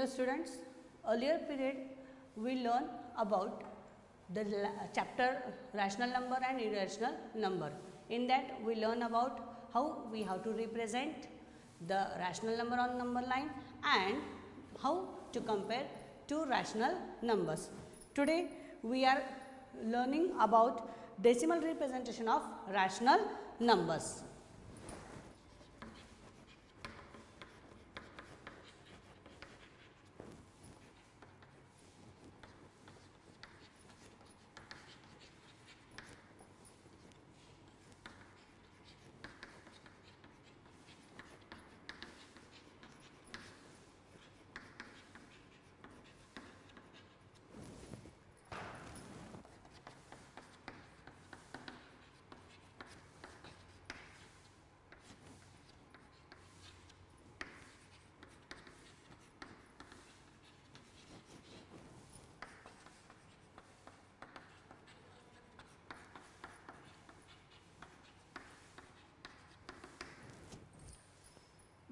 Dear students, earlier period we learn about the chapter rational number and irrational number. In that we learn about how we have to represent the rational number on number line and how to compare two rational numbers. Today we are learning about decimal representation of rational numbers.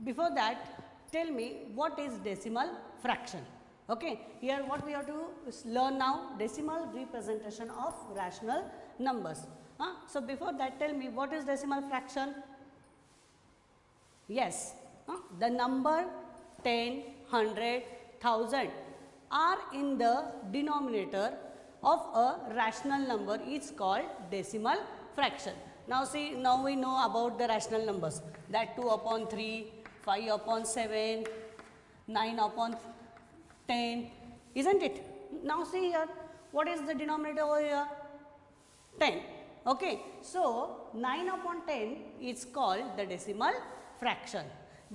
Before that, tell me what is decimal fraction. Okay, here what we have to learn now, decimal representation of rational numbers. So before that, tell me what is decimal fraction. Yes, the number 10, 100, 1000 are in the denominator of a rational number is called decimal fraction. Now see, now we know about the rational numbers, that 2 upon 3, 5 upon 7, 9 upon 10, isn't it? Now see here, what is the denominator over here? 10. Okay, so 9 upon 10 is called the decimal fraction.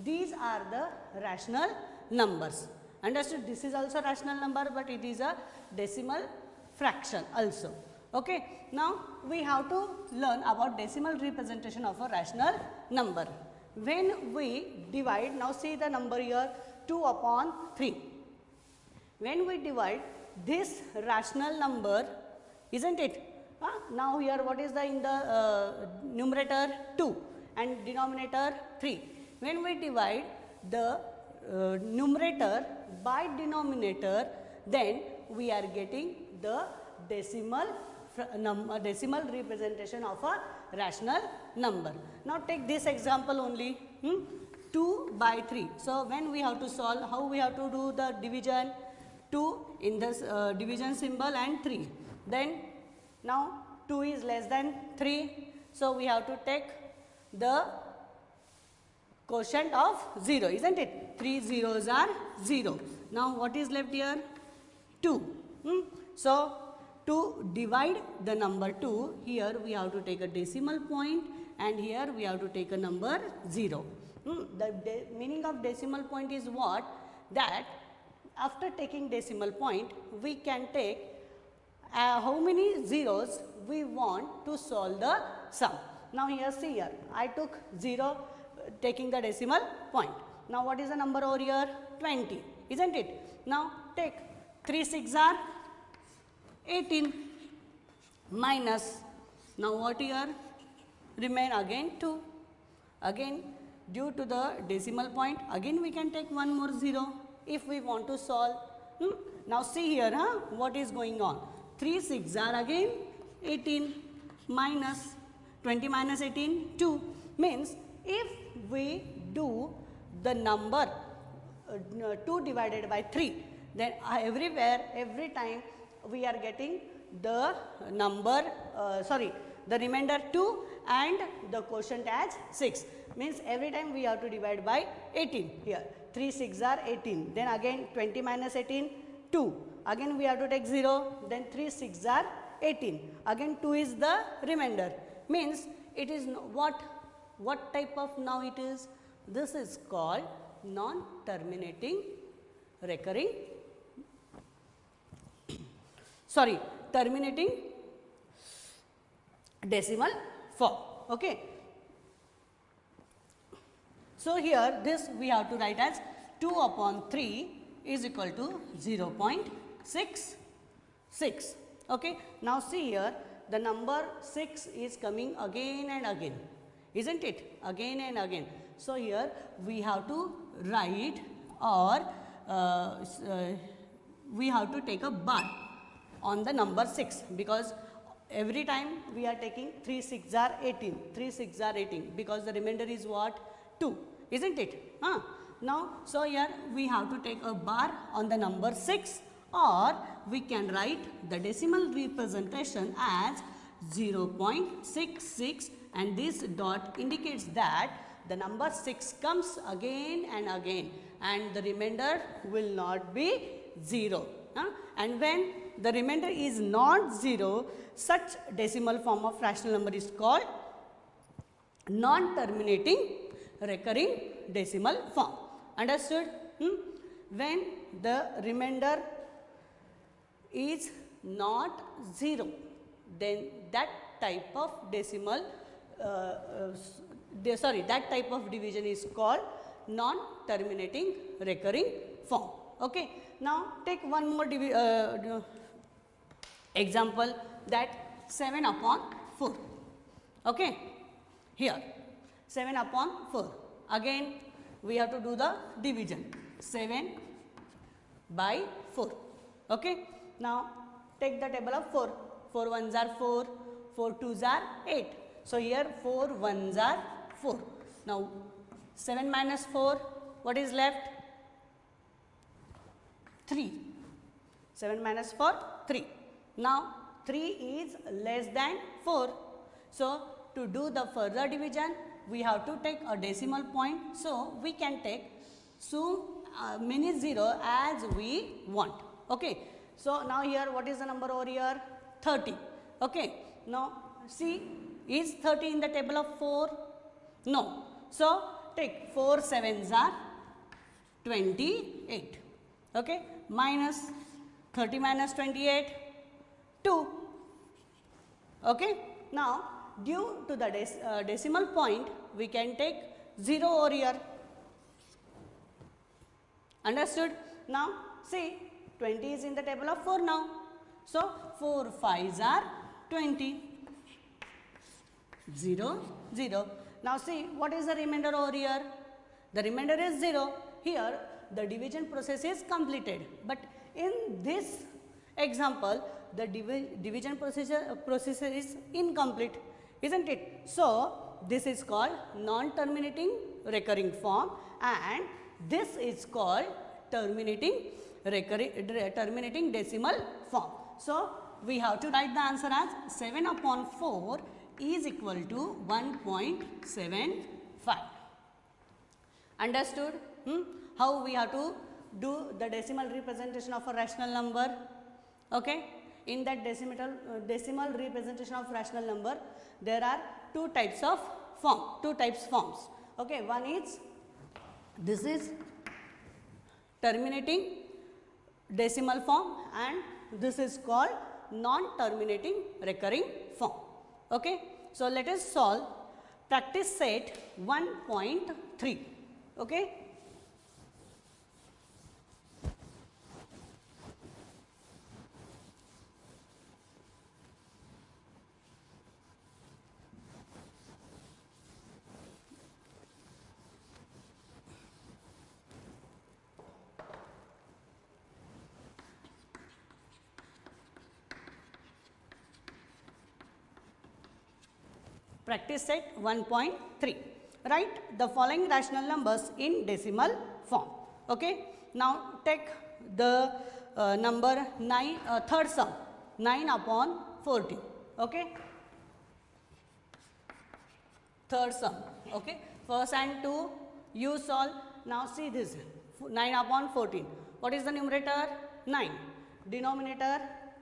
These are the rational numbers. Understood? This is also rational number, but it is a decimal fraction also. Okay, now we have to learn about decimal representation of a rational number. When we divide, now see the number here 2 upon 3. When we divide this rational number, isn't it? Now here what is the in the numerator 2 and denominator 3. When we divide the numerator by denominator, then we are getting the decimal representation of a rational number. Now take this example only, 2 by 3. So when we have to solve, how we have to do the division? 2 in this division symbol and 3. Then now 2 is less than 3. So we have to take the quotient of 0, isn't it? 3 zeros are 0. Now what is left here? 2. So to divide the number 2, here we have to take a decimal point and here we have to take a number 0. The meaning of decimal point is what? That after taking decimal point, we can take how many zeros we want to solve the sum. Now here see here, I took 0 taking the decimal point. Now what is the number over here? 20, isn't it? Now take 3 6 are 18 minus, now what here? Remain again 2. Again due to the decimal point, again we can take one more 0 if we want to solve. Now see here, what is going on? 3 6 are again 18 minus 20 minus 18, 2. Means if we do the number 2 divided by 3, then every time we are getting the number, the remainder 2 and the quotient as 6. Means every time we have to divide by 18 here. 3 6 are 18. Then again 20 minus 18, 2. Again we have to take 0. Then 3 6 are 18. Again 2 is the remainder. Means it is what type of now it is? This is called non-terminating recurring, terminating decimal form. Okay. So here this we have to write as 2 upon 3 is equal to 0.66. Okay. Now see here, the number 6 is coming again and again, isn't it? Again and again. So here we have to write or we have to take a bar on the number 6, because every time we are taking 3 6 are 18, 3 6 are 18, because the remainder is what? 2, isn't it? Now, so here we have to take a bar on the number 6, or we can write the decimal representation as 0.66, and this dot indicates that the number 6 comes again and again, and the remainder will not be 0. And when the remainder is not 0, such decimal form of rational number is called non-terminating recurring decimal form. Understood? When the remainder is not 0, then that type of decimal that type of division is called non-terminating recurring form. Okay. Now, take one more example, that 7 upon 4. Okay. Here 7 upon 4. Again we have to do the division, 7 by 4. Okay. Now, take the table of 4. 4 ones are 4, 4 twos are 8. So, here 4 ones are 4. Now, 7 minus 4, what is left? 3. 7 minus 4, 3. Now, 3 is less than 4. So, to do the further division, we have to take a decimal point. So, we can take so many 0 as we want. Okay. So, now here what is the number over here? 30. Okay. Now, see, is 30 in the table of 4? No. So, take 4 sevens are 28. Okay. Minus 30 minus 28, 2. Okay. Now, due to the decimal point, we can take 0 over here. Understood? Now, see, 20 is in the table of 4 now. So, 4 5s are 20. 0, 0. Now, see, what is the remainder over here? The remainder is 0. Here, the division process is completed. But in this example, the division process is incomplete, isn't it? So, this is called non-terminating recurring form, and this is called terminating decimal form. So, we have to write the answer as 7 upon 4 is equal to 1.75. Understood? How we have to do the decimal representation of a rational number? Okay. In that decimal representation of rational number, there are two types forms. Okay. One is, this is terminating decimal form, and this is called non-terminating recurring form. Okay. So, let us solve practice set 1.3. Okay. Practice set 1.3. Write the following rational numbers in decimal form. Okay. Now, take the number 9, third sum, 9 upon 14. Okay. Third sum. Okay. First and 2 you solve. Now, see this 9 upon 14. What is the numerator? 9. Denominator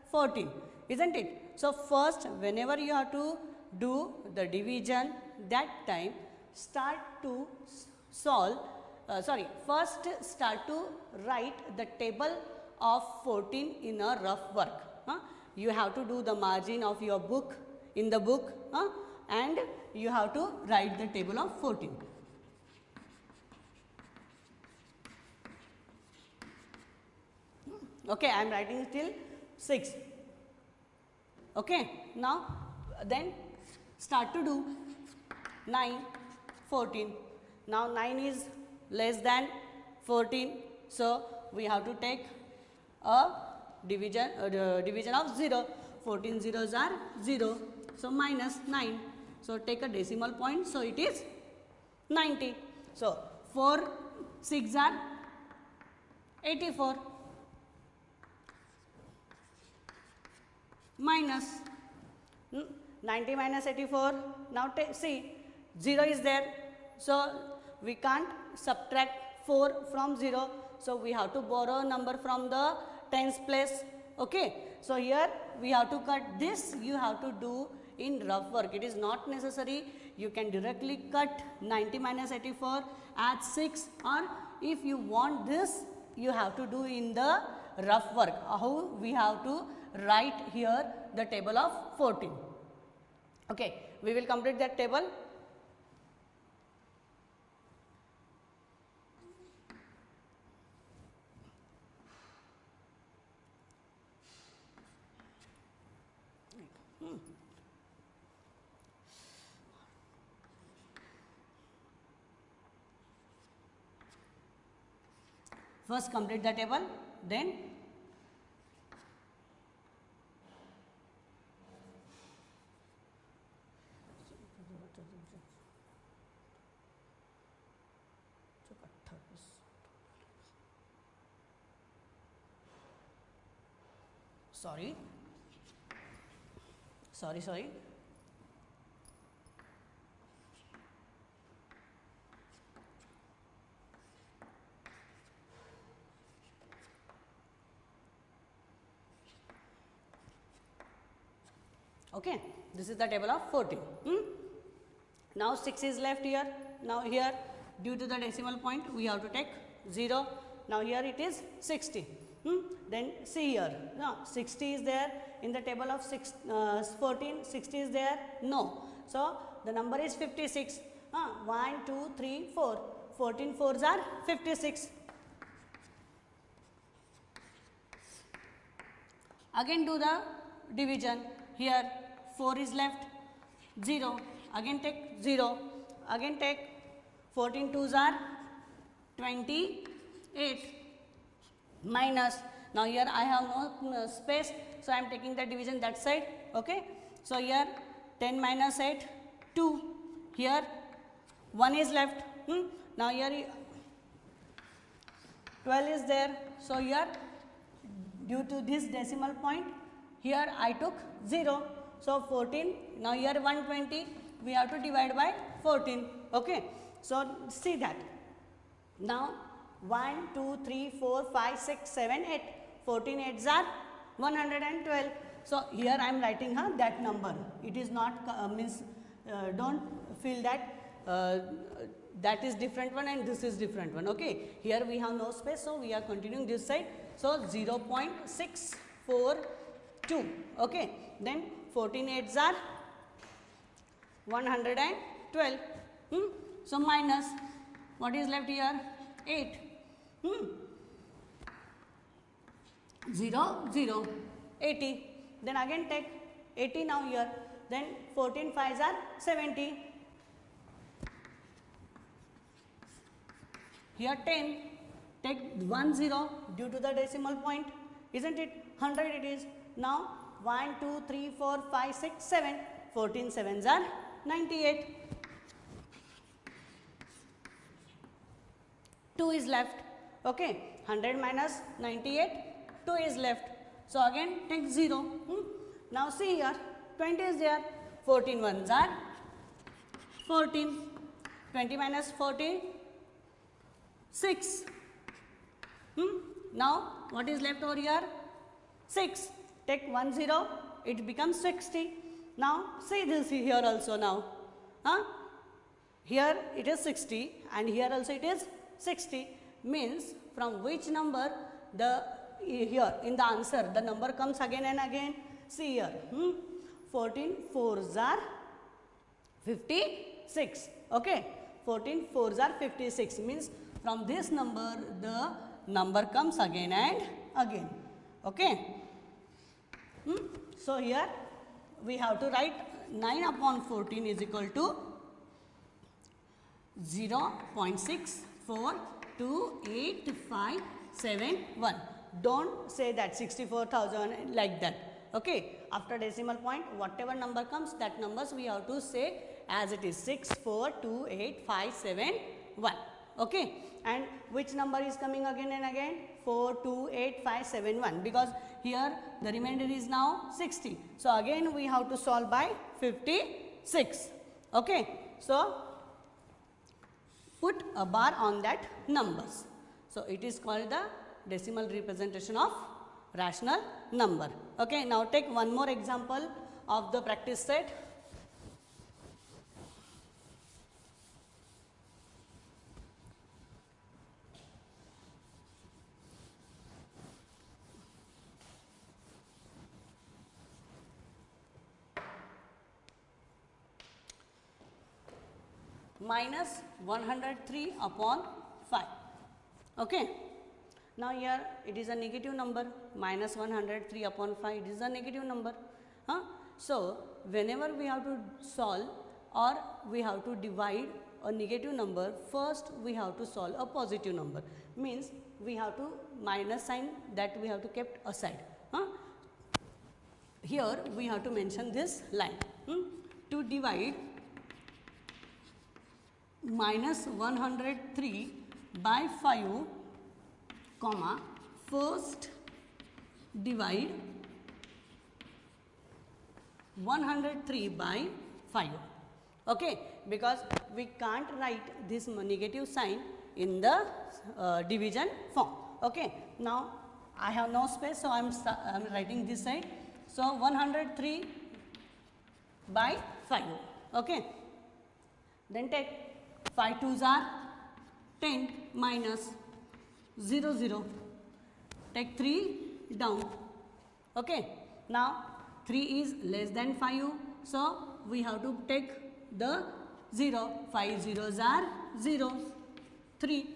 14. Isn't it? So, first whenever you have to do the division, that time start to solve, first start to write the table of 14 in a rough work. You have to do the margin of your book in the book, and you have to write the table of 14. Okay, I am writing till 6. Okay, now then start to do 9, 14. Now 9 is less than 14. So, we have to take a division of 0. 14 zeros are 0. So minus 9. So take a decimal point. So it is 90. So 4 6 are 84 minus 90 minus 84. Now see 0 is there. So we can't subtract 4 from 0. So we have to borrow a number from the tens place. Okay. So here we have to cut this. You have to do in rough work. It is not necessary. You can directly cut 90 minus 84 at 6, or if you want this, you have to do in the rough work. How we have to write here the table of 14. Okay, we will complete that table. First complete the table, then sorry. Okay, this is the table of 14. Now 6 is left here. Now here, due to the decimal point, we have to take 0. Now here it is 60. Then see here, now 60 is there in the table of 14. 60 is there? No. So the number is 56. 1, 2, 3, 4. 14 fours are 56. Again do the division. Here 4 is left, 0. Again take 0. Again take 14 twos are 28 minus. Now here I have no space, so I am taking the division that side. Okay. So here 10 minus 8, 2. Here 1 is left. Now here 12 is there. So here due to this decimal point, here I took 0. So 14. Now here 120. We have to divide by 14. Okay. So see that. Now 1, 2, 3, 4, 5, 6, 7, 8. 14 8s are 112. So here I am writing that number. It is not don't feel that that is different one and this is different one. Okay. Here we have no space, so we are continuing this side. So 0.642. Okay. Then 14 8s are 112. So minus, what is left here? 8. 0, 0, 80. Then again take 80 now here. Then 14 5s are 70. Here 10. Take 1 0 due to the decimal point. Isn't it? 100 it is. Now 1, 2, 3, 4, 5, 6, 7. 14 7s are 98. 2 is left. Okay. 100 minus 98. 2 is left. So again take 0. Now see here 20 is there. 14 ones are 14. 20 minus 40, 6. Now what is left over here? 6. Take 1 0. It becomes 60. Now see this here also now. Here it is 60 and here also it is 60. Means from which number the here in the answer the number comes again and again. See here 14 4s are 56. Okay. 14 4s are 56 means from this number the number comes again and again. Okay. So here we have to write 9 upon 14 is equal to 0.64285 61. Don't say that 64,000 like that. Okay, after decimal point, whatever number comes, that numbers we have to say as it is 6428571. Okay, and which number is coming again and again? 428571, because here the remainder is now 60. So again we have to solve by 56. Okay, so put a bar on that numbers. So it is called the decimal representation of rational number. Okay, now take one more example of the practice set. Minus 103 upon 5. Okay. Now here it is a negative number, minus 103 upon 5, it is a negative number. So whenever we have to solve or we have to divide a negative number, first we have to solve a positive number. Means we have to minus sign that we have to kept aside. Here we have to mention this line. To divide minus 103 by 5, comma, first divide 103 by 5. Okay, because we can't write this negative sign in the division form. Okay, now I have no space, so I am writing this side. So 103 by 5. Okay, then take 5 2s are 10 minus 0 0. Take 3 down. Okay, now 3 is less than 5, so we have to take the 0. 5 zeros are 0, 3.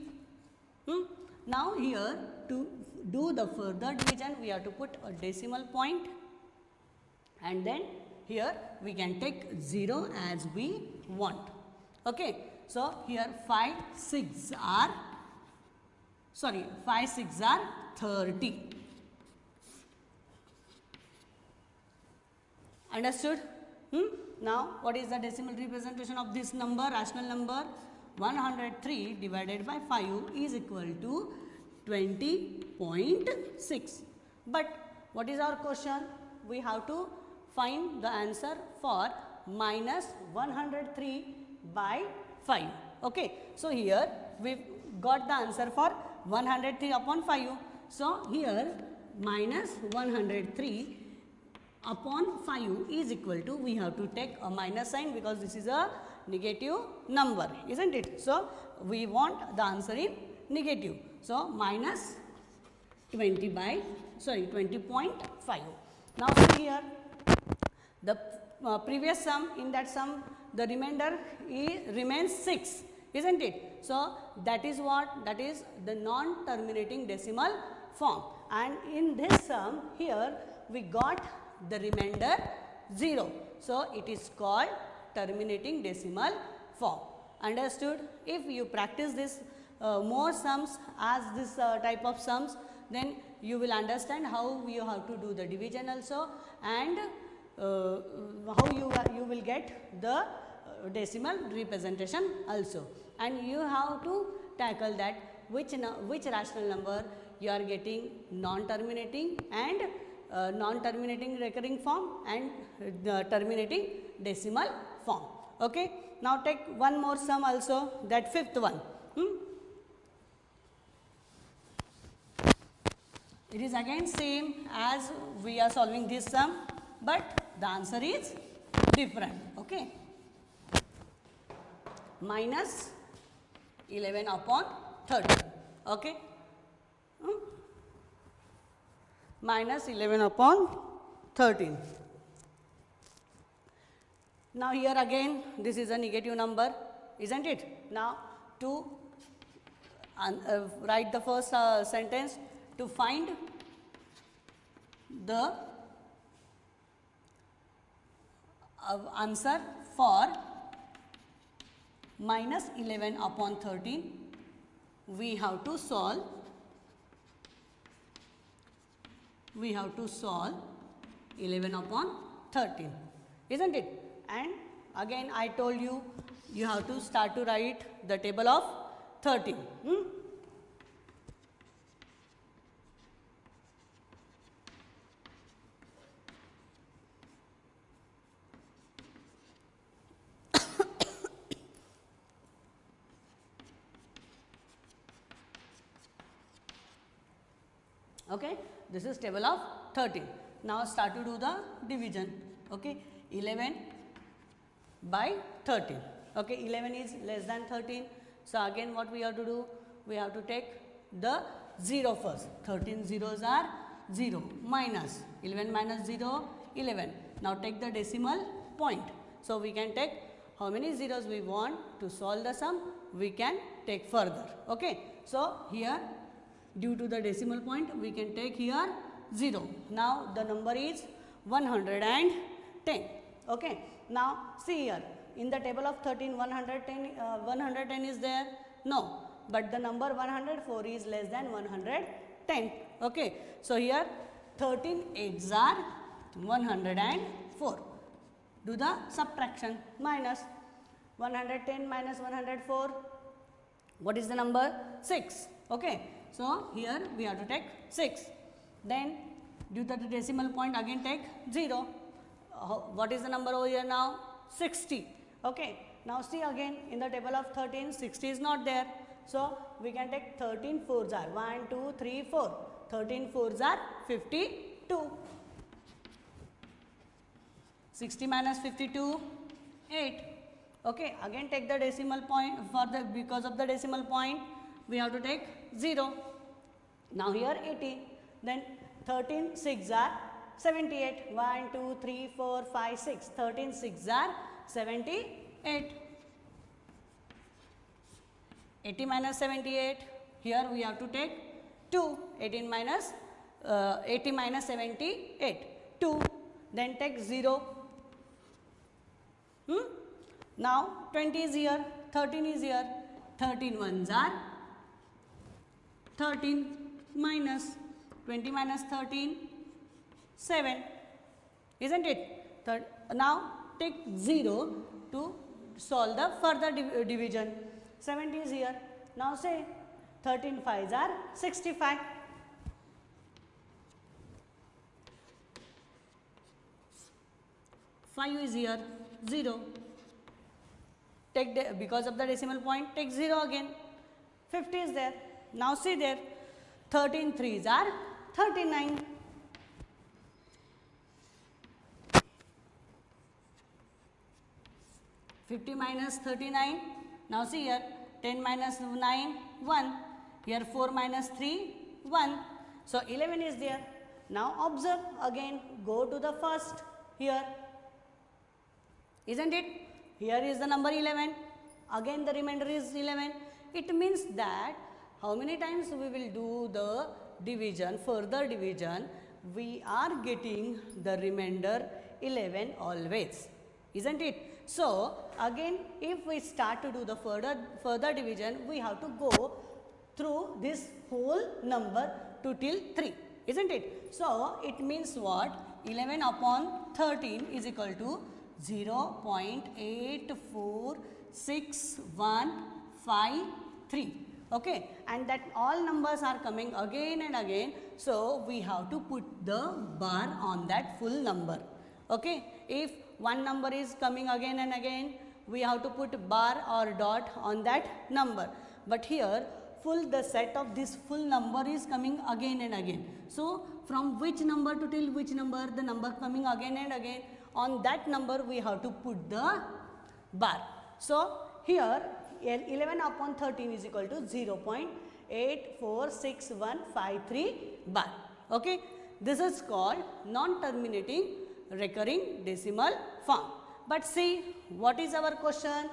Now here to do the further division, we have to put a decimal point, and then here we can take 0 as we want. Okay, so here 5 6 are 30. Understood? Now what is the decimal representation of this number, rational number? 103 divided by 5 is equal to 20.6. But what is our question? We have to find the answer for minus 103 by 5. Okay, so here we got the answer for 103 upon 5. So here minus 103 upon 5 is equal to, we have to take a minus sign because this is a negative number, isn't it? So we want the answer in negative. So minus 20.5. Now see here, the previous sum, in that sum the remainder remains 6, isn't it? So that is what? That is the non-terminating decimal form, and in this sum here we got the remainder 0. So it is called terminating decimal form. Understood? If you practice this more sums as this type of sums, then you will understand how you have to do the division also, and how you will get the decimal representation also, and you have to tackle that which rational number you are getting non-terminating and non-terminating recurring form and terminating decimal form. Okay, now take one more sum also, that fifth one. It is again same as we are solving this sum, but the answer is different. Okay, minus 11 upon 30. Okay, minus 11 upon 13. Now here again this is a negative number, isn't it? Now to write the first sentence, to find the answer for minus 11 upon 13, we have to solve we have to solve 11 upon 13, isn't it? And again I told you, you have to start to write the table of 13. Okay, this is table of 13. Now start to do the division. Okay, 11 by 13. Okay, 11 is less than 13. So again what we have to do? We have to take the 0 first. 13 zeros are 0, minus 11 minus 0, 11. Now take the decimal point. So we can take how many zeros we want to solve the sum, we can take further. Okay, so here due to the decimal point we can take here 0. Now the number is 110. Okay, now see here in the table of 13 110 is there? No, but the number 104 is less than 110. Okay, so here 13 8s are 104. Do the subtraction. Minus 110 minus 104. What is the number? 6. Okay, so here we have to take 6. Then due to the decimal point again take 0. What is the number over here now? 60. Okay, now see again in the table of 13 60 is not there. So we can take 13 4s are 1 2 3 4. 13 4s are 52. 60 minus 52 8. Okay, again take the decimal point for the, because of the decimal point we have to take 0. Now here 80. Then 13 6 are 78. 1 2 3 4 5 6. 13 6 are 78. 80 minus 78. Here we have to take 2. 18 minus 80 minus 78. 2. Then take 0. Now 20 is here. 13 is here. 13 ones are 13 minus 20 minus 13 7, isn't it? Now take 0 to solve the further division. 70 is here. Now say 13 5s are 65. 5 is here. 0. Take because of the decimal point take 0 again. 50 is there. Now see there 13 3s are 39. 50 minus 39. Now see here 10 minus 9 1. Here 4 minus 3 1. So 11 is there. Now observe again, go to the first here, isn't it? Here is the number 11. Again the remainder is 11. It means that how many times we will do the division, further division, we are getting the remainder 11 always, isn't it? So again if we start to do the further division, we have to go through this whole number to till 3, isn't it? So it means what? 11 upon 13 is equal to 0.84615 okay, and that all numbers are coming again and again, so we have to put the bar on that full number. Okay, if one number is coming again and again, we have to put bar or dot on that number, but here the set of this full number is coming again and again. So from which number to till which number, the number coming again and again, on that number we have to put the bar. So here 11 upon 13 is equal to 0.846153 bar. Okay, this is called non-terminating recurring decimal form. But see, what is our question?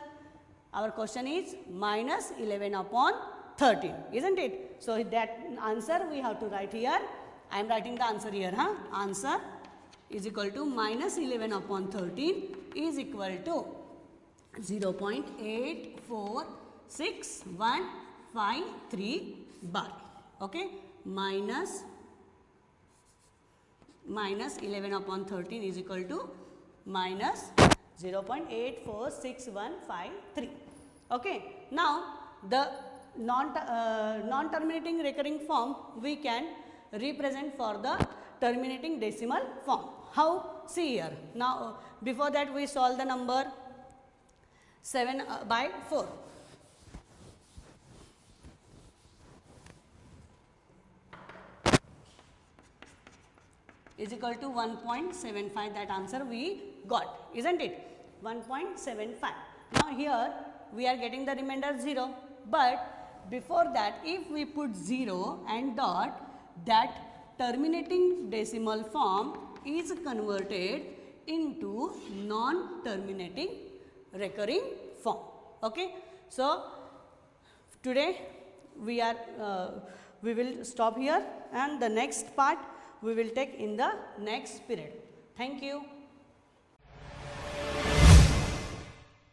Our question is minus 11 upon 13, isn't it? So that answer we have to write here. I am writing the answer here. Answer is equal to minus 11 upon 13 is equal to 0.84615 bar. Okay, minus minus 11 upon 13 is equal to minus 0.846153. Okay. Now, the non-terminating recurring form we can represent for the terminating decimal form. How? See here. Now, before that we solve the number 7 by 4. Is equal to 1.75. That answer we got, isn't it? 1.75. Now, here we are getting the remainder 0, but before that if we put 0 and dot, that terminating decimal form is converted into non-terminating recurring form. Okay. So, today we will stop here, and the next part we will take in the next period. Thank you.